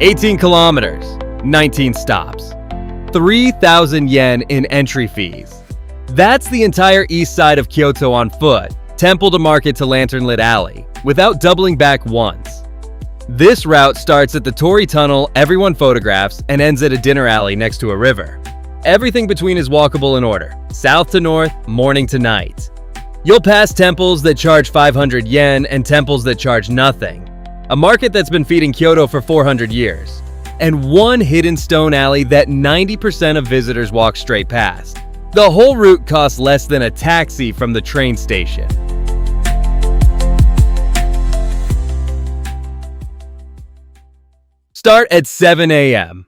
18 kilometers, 19 stops, 3,000 yen in entry fees. That's the entire east side of Kyoto on foot, temple to market to lantern-lit alley, without doubling back once. This route starts at the Torii Tunnel everyone photographs and ends at a dinner alley next to a river. Everything between is walkable in order, south to north, morning to night. You'll pass temples that charge 500 yen and temples that charge nothing. A market that's been feeding Kyoto for 400 years. And one hidden stone alley that 90% of visitors walk straight past. The whole route costs less than a taxi from the train station. Start at 7 a.m.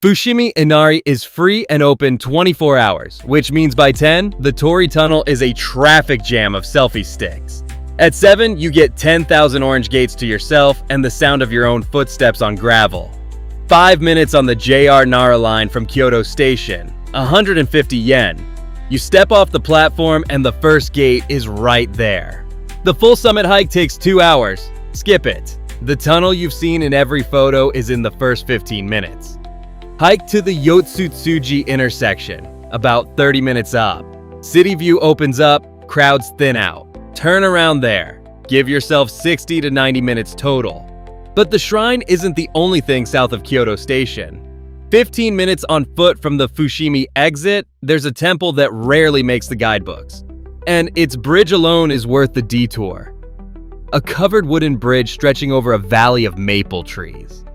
Fushimi Inari is free and open 24 hours, which means by 10, the Torii Tunnel is a traffic jam of selfie sticks. At 7, you get 10,000 orange gates to yourself and the sound of your own footsteps on gravel. 5 minutes on the JR Nara Line from Kyoto Station, 150 yen. You step off the platform and the first gate is right there. The full summit hike takes 2 hours. Skip it. The tunnel you've seen in every photo is in the first 15 minutes. Hike to the Yotsutsuji intersection, about 30 minutes up. City view opens up, crowds thin out. Turn around there. Give yourself 60 to 90 minutes total. But the shrine isn't the only thing south of Kyoto Station. 15 minutes on foot from the Fushimi exit, there's a temple that rarely makes the guidebooks. And its bridge alone is worth the detour. A covered wooden bridge stretching over a valley of maple trees.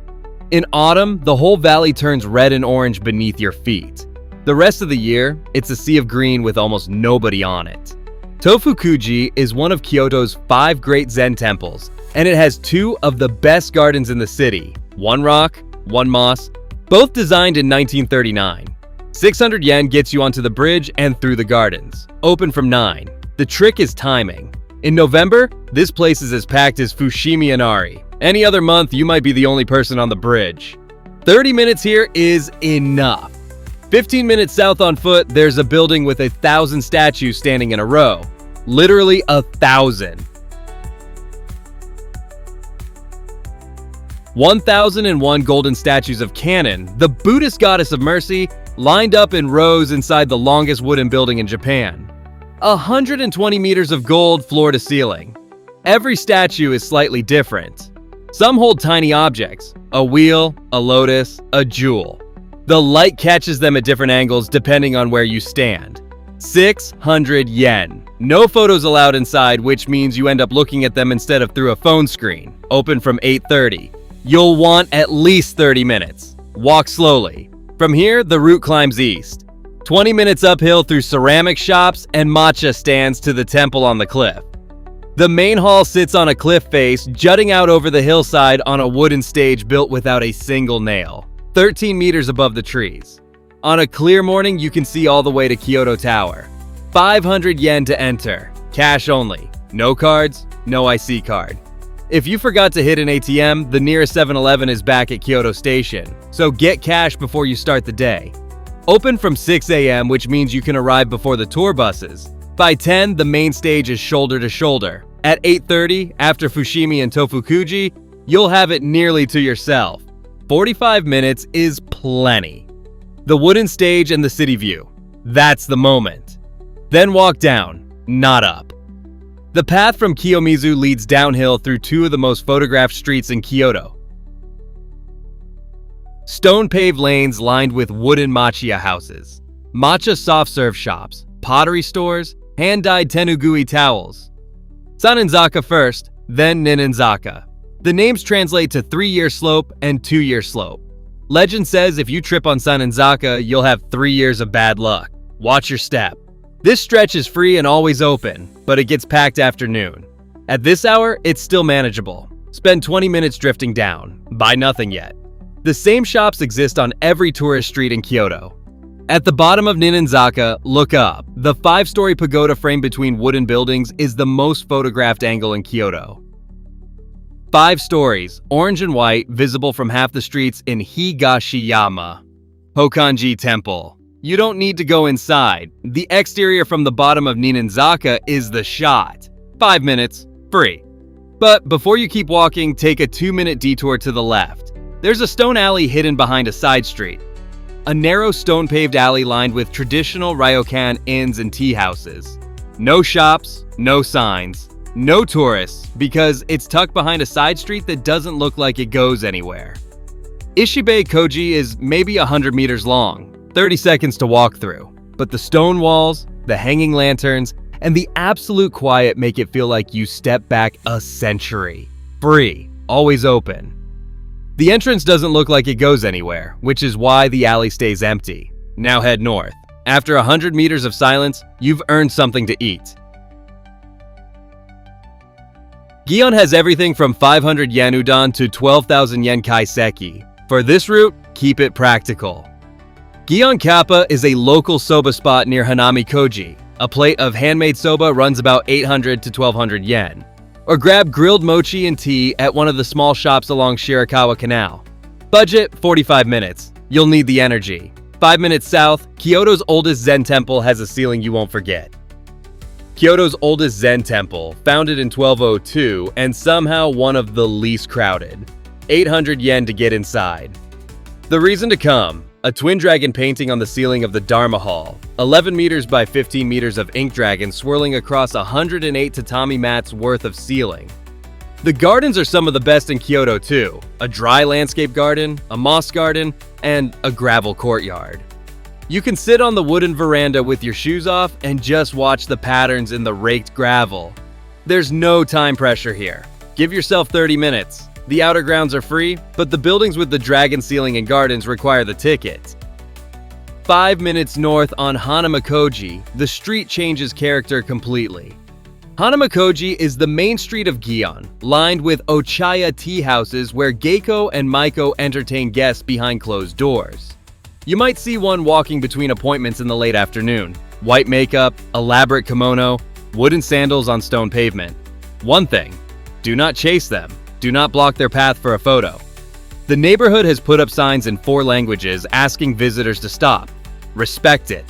In autumn, the whole valley turns red and orange beneath your feet. The rest of the year, it's a sea of green with almost nobody on it. Tofuku-ji is one of Kyoto's 5 great Zen temples, and it has 2 of the best gardens in the city, one rock, one moss, both designed in 1939. 600 yen gets you onto the bridge and through the gardens, open from 9. The trick is timing. In November, this place is as packed as Fushimi Inari. Any other month, you might be the only person on the bridge. 30 minutes here is enough. 15 minutes south on foot, there's a building with 1,000 statues standing in a row. Literally 1,000. 1,001 golden statues of Kannon, the Buddhist goddess of mercy, lined up in rows inside the longest wooden building in Japan. 120 meters of gold floor to ceiling. Every statue is slightly different. Some hold tiny objects, a wheel, a lotus, a jewel. The light catches them at different angles depending on where you stand. 600 yen. No photos allowed inside, which means you end up looking at them instead of through a phone screen. Open from 8:30. You'll want at least 30 minutes. Walk slowly. From here, the route climbs east. 20 minutes uphill through ceramic shops and matcha stands to the temple on the cliff. The main hall sits on a cliff face, jutting out over the hillside on a wooden stage built without a single nail. 13 meters above the trees. On a clear morning, you can see all the way to Kyoto Tower. 500 yen to enter. Cash only. No cards, no IC card. If you forgot to hit an ATM, the nearest 7-Eleven is back at Kyoto Station, so get cash before you start the day. Open from 6 a.m., which means you can arrive before the tour buses. By 10, the main stage is shoulder to shoulder. At 8:30, after Fushimi and Tofuku-ji, you'll have it nearly to yourself. 45 minutes is plenty. The wooden stage and the city view. That's the moment. Then walk down, not up. The path from Kiyomizu leads downhill through 2 of the most photographed streets in Kyoto. Stone-paved lanes lined with wooden matcha houses, matcha soft-serve shops, pottery stores, hand-dyed tenugui towels. Sannenzaka first, then Ninenzaka. The names translate to 3-year slope and 2-year slope. Legend says if you trip on Sannenzaka, you'll have 3 years of bad luck. Watch your step. This stretch is free and always open, but it gets packed after noon. At this hour, it's still manageable. Spend 20 minutes drifting down. Buy nothing yet. The same shops exist on every tourist street in Kyoto. At the bottom of Ninenzaka, look up. The 5-story pagoda frame between wooden buildings is the most photographed angle in Kyoto. 5 stories, orange and white, visible from half the streets in Higashiyama. Hokanji Temple. You don't need to go inside. The exterior from the bottom of Ninenzaka is the shot. 5 minutes, free. But before you keep walking, take a 2-minute detour to the left. There's a stone alley hidden behind a side street. A narrow stone-paved alley lined with traditional ryokan inns and tea houses. No shops, no signs, no tourists, because it's tucked behind a side street that doesn't look like it goes anywhere. Ishibei-koji is maybe 100 meters long, 30 seconds to walk through, but the stone walls, the hanging lanterns, and the absolute quiet make it feel like you step back a century. Free, always open. The entrance doesn't look like it goes anywhere, which is why the alley stays empty. Now head north. After 100 meters of silence, you've earned something to eat. Gion has everything from 500 yen udon to 12,000 yen kaiseki. For this route, keep it practical. Gion Kappa is a local soba spot near Hanami-koji. A plate of handmade soba runs about 800 to 1200 yen. Or grab grilled mochi and tea at one of the small shops along Shirakawa Canal. Budget, 45 minutes. You'll need the energy. 5 minutes south, Kyoto's oldest Zen temple has a ceiling you won't forget. Kyoto's oldest Zen temple, founded in 1202 and somehow one of the least crowded. 800 yen to get inside. The reason to come, a twin dragon painting on the ceiling of the Dharma Hall, 11 meters by 15 meters of ink dragon swirling across 108 tatami mats worth of ceiling. The gardens are some of the best in Kyoto too. A dry landscape garden, a moss garden, and a gravel courtyard. You can sit on the wooden veranda with your shoes off and just watch the patterns in the raked gravel. There's no time pressure here. Give yourself 30 minutes. The outer grounds are free, but the buildings with the dragon ceiling and gardens require the ticket. 5 minutes north on Hanami-koji, the street changes character completely. Hanami-koji is the main street of Gion, lined with ochaya tea houses where Geiko and Maiko entertain guests behind closed doors. You might see one walking between appointments in the late afternoon. White makeup, elaborate kimono, wooden sandals on stone pavement. One thing, do not chase them. Do not block their path for a photo. The neighborhood has put up signs in 4 languages asking visitors to stop. Respect it.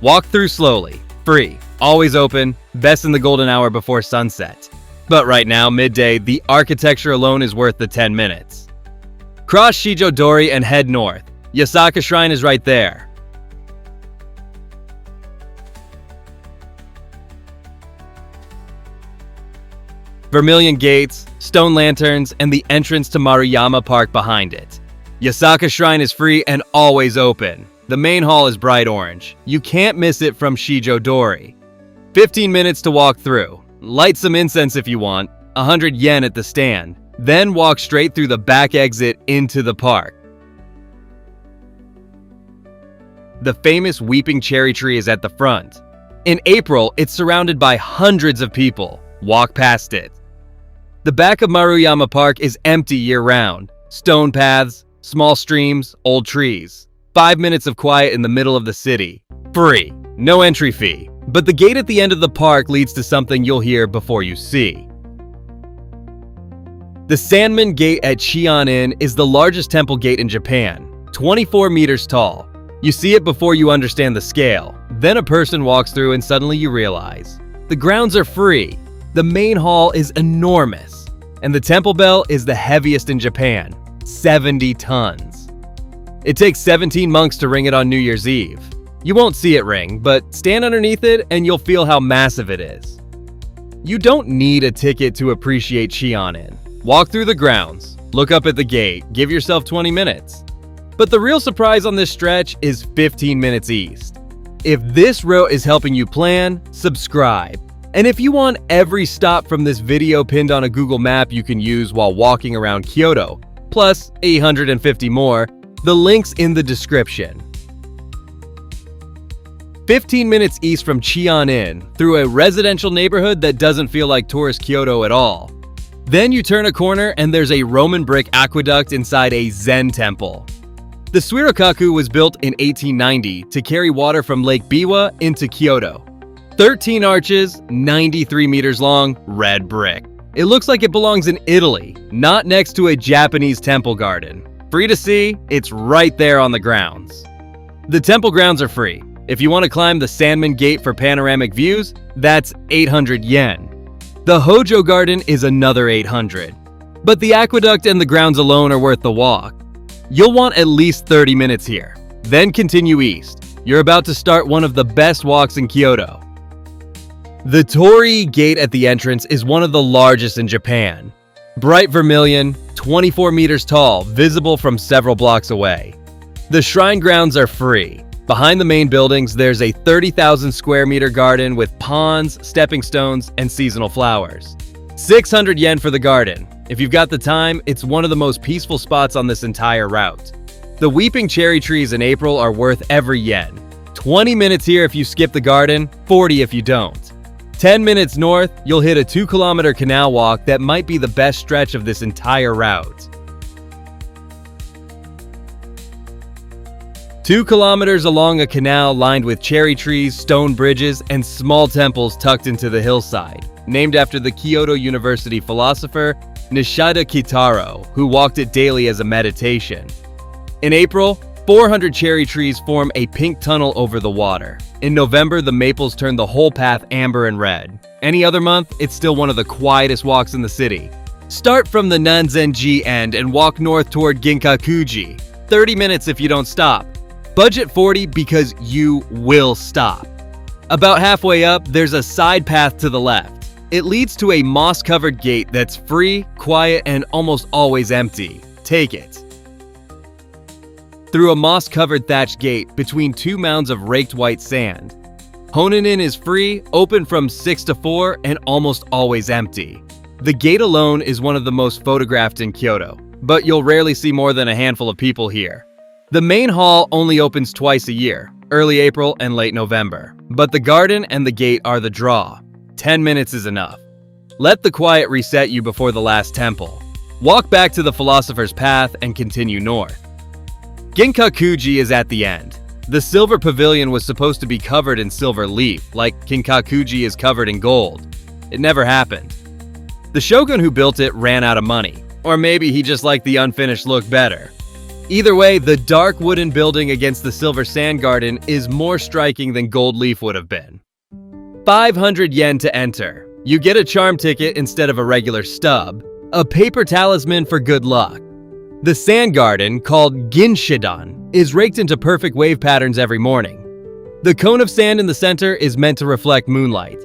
Walk through slowly. Free. Always open. Best in the golden hour before sunset. But right now, midday, the architecture alone is worth the 10 minutes. Cross Shijo-dori and head north. Yasaka Shrine is right there. Vermilion gates, stone lanterns, and the entrance to Maruyama Park behind it. Yasaka Shrine is free and always open. The main hall is bright orange. You can't miss it from Shijo-dori. 15 minutes to walk through. Light some incense if you want, 100 yen at the stand. Then walk straight through the back exit into the park. The famous weeping cherry tree is at the front. In April, it's surrounded by hundreds of people. Walk past it. The back of Maruyama Park is empty year-round. Stone paths, small streams, old trees. 5 minutes of quiet in the middle of the city. Free. No entry fee. But the gate at the end of the park leads to something you'll hear before you see. The Sanmin Gate at Chion-in is the largest temple gate in Japan, 24 meters tall. You see it before you understand the scale. Then a person walks through and suddenly you realize. The grounds are free. The main hall is enormous, and the temple bell is the heaviest in Japan, 70 tons. It takes 17 monks to ring it on New Year's Eve. You won't see it ring, but stand underneath it and you'll feel how massive it is. You don't need a ticket to appreciate Chion-in. Walk through the grounds, look up at the gate, give yourself 20 minutes. But the real surprise on this stretch is 15 minutes east. If this route is helping you plan, subscribe. And if you want every stop from this video pinned on a Google map you can use while walking around Kyoto, plus 850 more, the link's in the description. 15 minutes east from Chion-in, through a residential neighborhood that doesn't feel like tourist Kyoto at all. Then you turn a corner and there's a Roman brick aqueduct inside a Zen temple. The Suirokaku was built in 1890 to carry water from Lake Biwa into Kyoto. 13 arches, 93 meters long, red brick. It looks like it belongs in Italy, not next to a Japanese temple garden. Free to see, it's right there on the grounds. The temple grounds are free. If you want to climb the Sanmin Gate for panoramic views, that's 800 yen. The Hojo Garden is another 800. But the aqueduct and the grounds alone are worth the walk. You'll want at least 30 minutes here. Then continue east. You're about to start one of the best walks in Kyoto. The torii gate at the entrance is one of the largest in Japan. Bright vermilion, 24 meters tall, visible from several blocks away. The shrine grounds are free. Behind the main buildings, there's a 30,000 square meter garden with ponds, stepping stones, and seasonal flowers. 600 yen for the garden. If you've got the time, it's one of the most peaceful spots on this entire route. The weeping cherry trees in April are worth every yen. 20 minutes here if you skip the garden, 40 if you don't. 10 minutes north, you'll hit a 2-kilometer canal walk that might be the best stretch of this entire route. 2 kilometers along a canal lined with cherry trees, stone bridges, and small temples tucked into the hillside, named after the Kyoto University philosopher Nishida Kitaro, who walked it daily as a meditation. In April, 400 cherry trees form a pink tunnel over the water. In November, the maples turn the whole path amber and red. Any other month, it's still one of the quietest walks in the city. Start from the Nanzen-ji end and walk north toward Ginkaku-ji. 30 minutes if you don't stop. Budget 40 because you will stop. About halfway up, there's a side path to the left. It leads to a moss-covered gate that's free, quiet, and almost always empty. Take it. Through a moss-covered thatched gate between 2 mounds of raked white sand. Honen-in is free, open from 6 to 4, and almost always empty. The gate alone is one of the most photographed in Kyoto, but you'll rarely see more than a handful of people here. The main hall only opens twice a year, early April and late November, but the garden and the gate are the draw. 10 minutes is enough. Let the quiet reset you before the last temple. Walk back to the Philosopher's Path and continue north. Ginkaku-ji is at the end. The silver pavilion was supposed to be covered in silver leaf, like Ginkaku-ji is covered in gold. It never happened. The shogun who built it ran out of money, or maybe he just liked the unfinished look better. Either way, the dark wooden building against the silver sand garden is more striking than gold leaf would have been. 500 yen to enter. You get a charm ticket instead of a regular stub, a paper talisman for good luck. The sand garden, called Ginshidan, is raked into perfect wave patterns every morning. The cone of sand in the center is meant to reflect moonlight.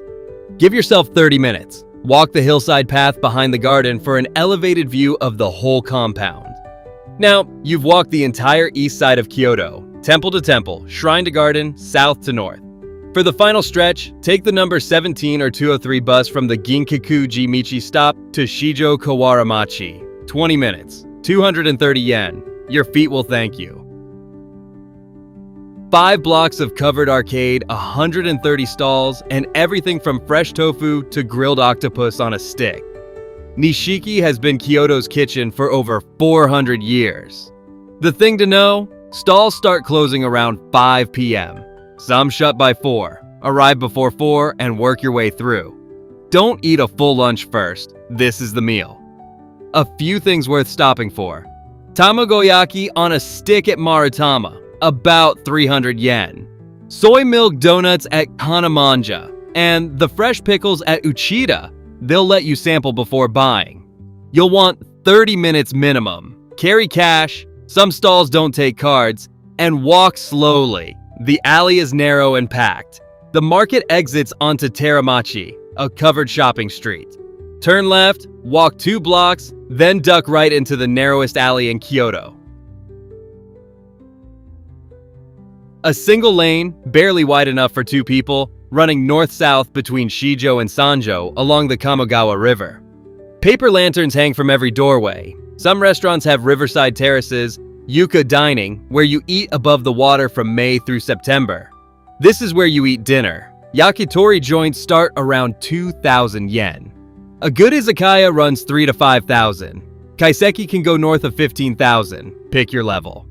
Give yourself 30 minutes. Walk the hillside path behind the garden for an elevated view of the whole compound. Now, you've walked the entire east side of Kyoto, temple to temple, shrine to garden, south to north. For the final stretch, take the number 17 or 203 bus from the Ginkaku-ji Michi stop to Shijo Kawaramachi. 20 minutes, 230 yen. Your feet will thank you. 5 blocks of covered arcade, 130 stalls, and everything from fresh tofu to grilled octopus on a stick. Nishiki has been Kyoto's kitchen for over 400 years. The thing to know, stalls start closing around 5 p.m. Some shut by 4. Arrive before 4 and work your way through. Don't eat a full lunch first. This is the meal. A few things worth stopping for. Tamagoyaki on a stick at Maruyama, about 300 yen. Soy milk donuts at Kannon-ji, and the fresh pickles at Uchida. They'll let you sample before buying. You'll want 30 minutes minimum. Carry cash, some stalls don't take cards, and walk slowly. The alley is narrow and packed. The market exits onto Teramachi, a covered shopping street. Turn left, walk 2 blocks, then duck right into the narrowest alley in Kyoto. A single lane, barely wide enough for 2 people, running north-south between Shijo and Sanjo along the Kamogawa River. Paper lanterns hang from every doorway. Some restaurants have riverside terraces, yuka dining, where you eat above the water from May through September. This is where you eat dinner. Yakitori joints start around 2,000 yen. A good izakaya runs 3 to 5,000. Kaiseki can go north of 15,000. Pick your level.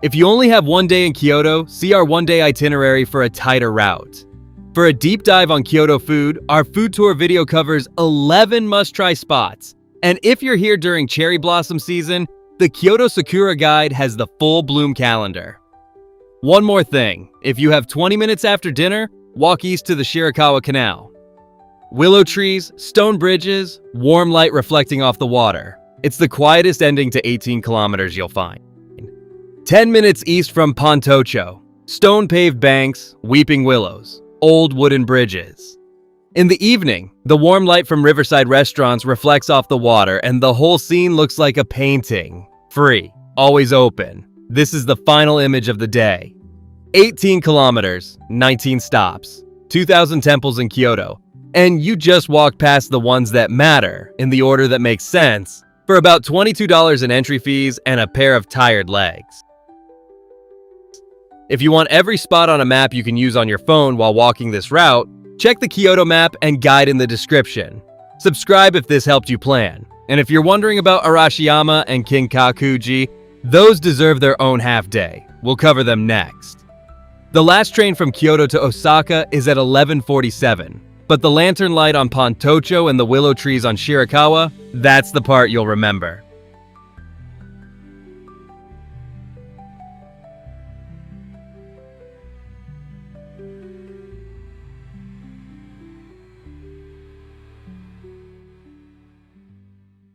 If you only have one day in Kyoto, see our one-day itinerary for a tighter route. For a deep dive on Kyoto food, our food tour video covers 11 must-try spots. And if you're here during cherry blossom season, the Kyoto Sakura Guide has the full bloom calendar. One more thing, if you have 20 minutes after dinner, walk east to the Shirakawa Canal. Willow trees, stone bridges, warm light reflecting off the water. It's the quietest ending to 18 kilometers you'll find. 10 minutes east from Pontocho. Stone-paved banks, weeping willows, old wooden bridges. In the evening, the warm light from riverside restaurants reflects off the water and the whole scene looks like a painting. Free, always open. This is the final image of the day. 18 kilometers, 19 stops, 2,000 temples in Kyoto, and you just walked past the ones that matter in the order that makes sense for about $22 in entry fees and a pair of tired legs. If you want every spot on a map you can use on your phone while walking this route, check the Kyoto map and guide in the description. Subscribe if this helped you plan. And if you're wondering about Arashiyama and Ginkaku-ji, those deserve their own half day. We'll cover them next. The last train from Kyoto to Osaka is at 11:47, but the lantern light on Pontocho and the willow trees on Shirakawa, that's the part you'll remember.